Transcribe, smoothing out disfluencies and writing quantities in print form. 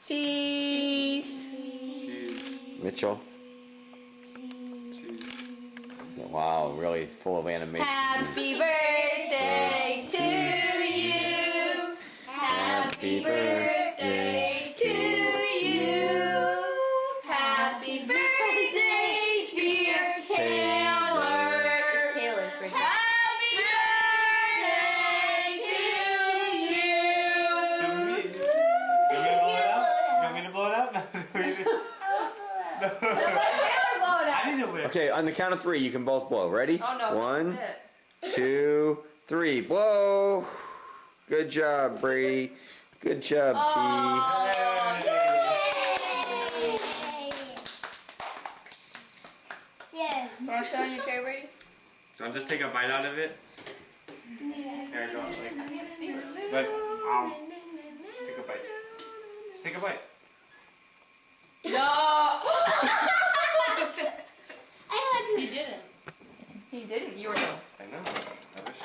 Cheese. Mitchell. Wow, really full of animation. Happy birthday to you. Happy birthday to you. Happy birthday, dear Taylor. It's Taylor's birthday. Happy birthday to you. You want me to blow it up? I need to live. Okay, on the count of 3, you can both blow. Ready? Oh no. 1, 2, 3. Blow. Good job, Brady. Good job, T. Yeah. Want to sit on your chair, Brady? Do I just take a bite out of it? There it goes. Like, take a bite. Just take a bite. No. I want to. He didn't. He didn't. You were no. I know. I wish.